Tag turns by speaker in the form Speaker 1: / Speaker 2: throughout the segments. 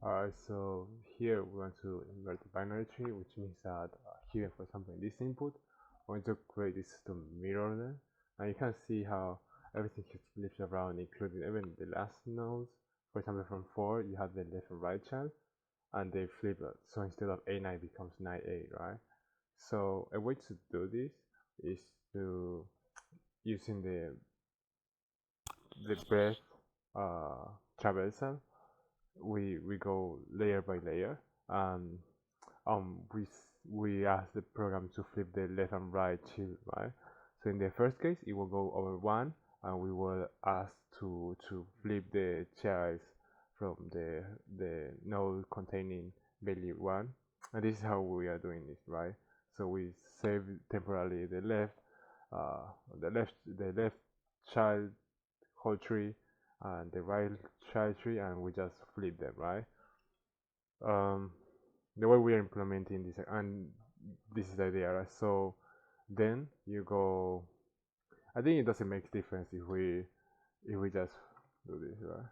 Speaker 1: Alright, so here we want to invert the binary tree, which means that here, for example, in this input, we want to create this to mirror them, and you can see how everything is flipped around, including even the last nodes. For example, from 4, you have the left and right child, and they flip it. So instead of A9 becomes 9A, right? So a way to do this is to using the breadth traversal. We go layer by layer, and we ask the program to flip the left and right child, right? So in the first case, it will go over 1, and we will ask to flip the childs from the node containing value 1, and this is how we are doing this, right? So we save temporarily uh, the left child whole tree and the right child tree, and we just flip them, right? um, the way we are implementing this, and this is the idea, right? So then you go, I think it doesn't make difference if we just do this, right?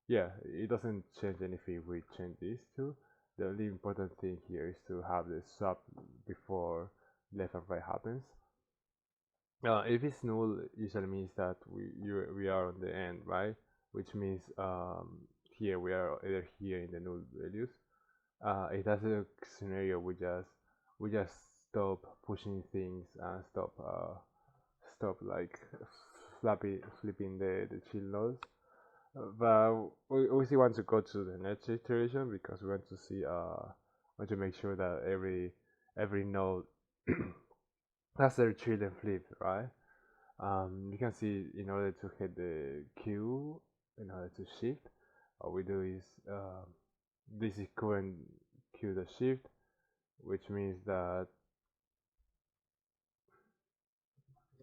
Speaker 1: Yeah, it doesn't change anything if we change these two. The only important thing here is to have the swap before left and right happens. If it's null, usually means that we are on the end, right? Which means here we are either here in the null values. If that's a scenario, we just stop pushing things and stop like flipping the chill nodes. But we also want to go to the next iteration because we want to see want to make sure that every node has their chill and flip, right? You can see in order to hit the Q, in order to shift, what we do is this is current Q the shift, which means that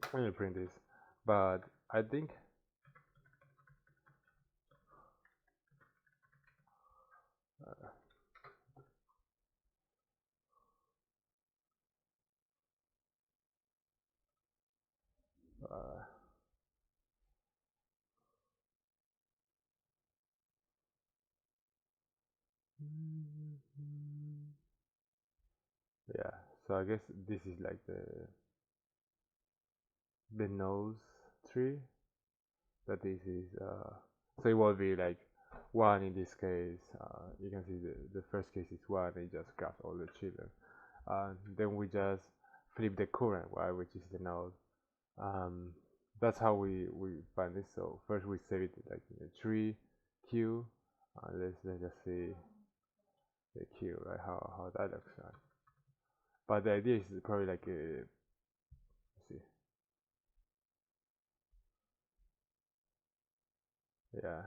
Speaker 1: I'm gonna print this, but I think uh, uh, yeah. So I guess this is like the nose tree. That this is so it will be like 1 in this case. You can see the first case is 1. It just got all the children. Then we just flip the current, right, which is the node. Um, that's how we find this. So first we save it like in a tree queue. Let's just see the queue, right? How that looks like. But the idea is probably like a, let's see, yeah.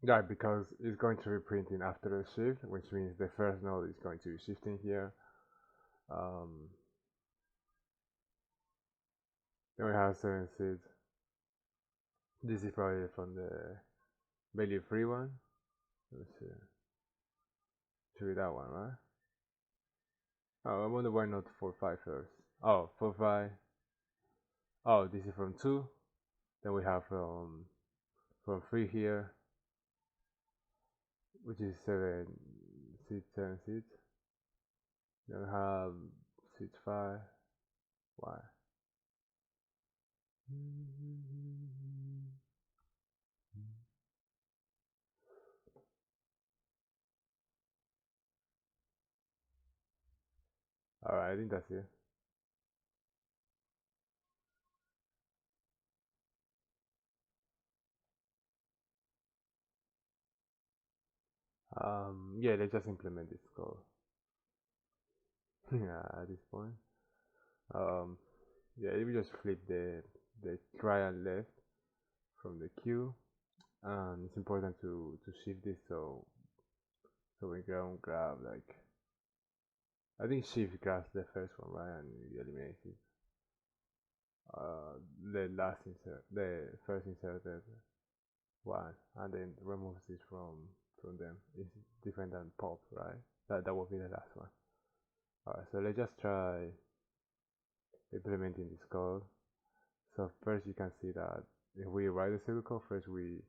Speaker 1: Yeah, because it's going to be printing after the shift, which means the first node is going to be shifting here. Um, then we have 7 seeds. This is probably from the value free one. Let's see. Should be that one, right? Oh, I wonder why not 4 5 first. Oh, 4 5. Oh, this is from 2. Then we have from 3 here, which is 7 seeds, 10 seeds. Then we have seed 5. Why? Alright, I think that's it. Yeah, let's just implement this code. Yeah, at this point. Um, yeah, if we just flip the trial left from the queue, and it's important to shift this so we can grab like I think shift grabs the first one, right, and we eliminate it. The last insert, the first inserted one, and then removes this from them. It's different than pop, right? That will be the last one. Alright, so let's just try implementing this code. So first you can see that if we write the pseudo code, first we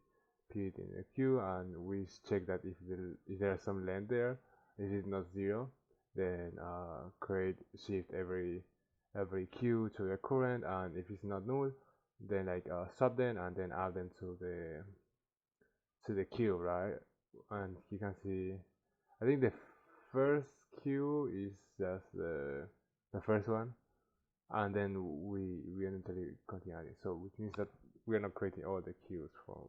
Speaker 1: put it in a queue and we check that if there's some length there. If it's not zero, then create shift every queue to the current, and if it's not null, then like stop them and then add them to the queue, right? And you can see I think the first queue is just the first one, and then we eventually continue adding. So which means that we're not creating all the queues from.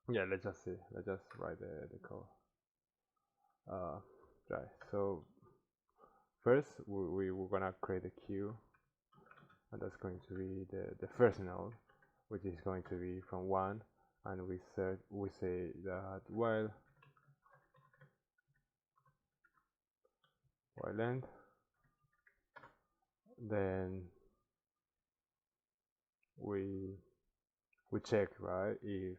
Speaker 1: Yeah, let's just see. Let's just write the code. Right. So first we're gonna create a queue, and that's going to be the first node, which is going to be from 1, and we say that while length, then we check, right, if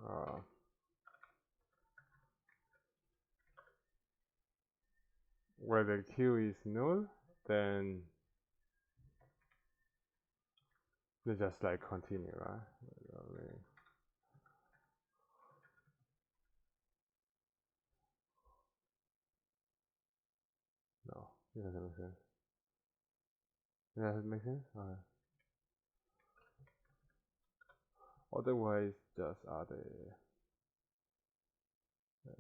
Speaker 1: uh, whether queue is null, then they just like continue, right? No, it doesn't make sense. It doesn't make sense? Okay. Otherwise, just add a like,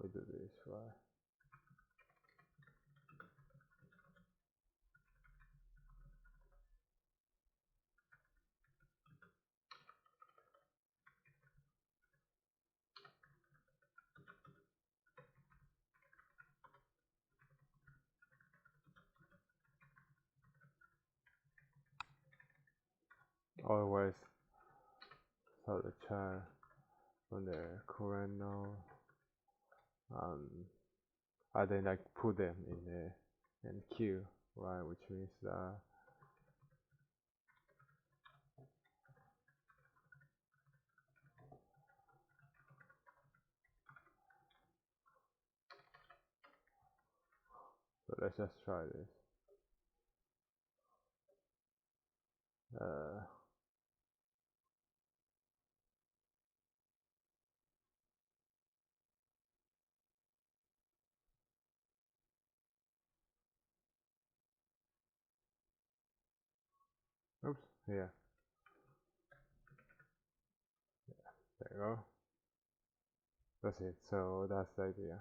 Speaker 1: we do this, right? Otherwise, start the child from the current node, and then like put them in queue, right? Which means that so let's just try this. Uh, Oops, yeah, there you go. That's it. So that's the idea.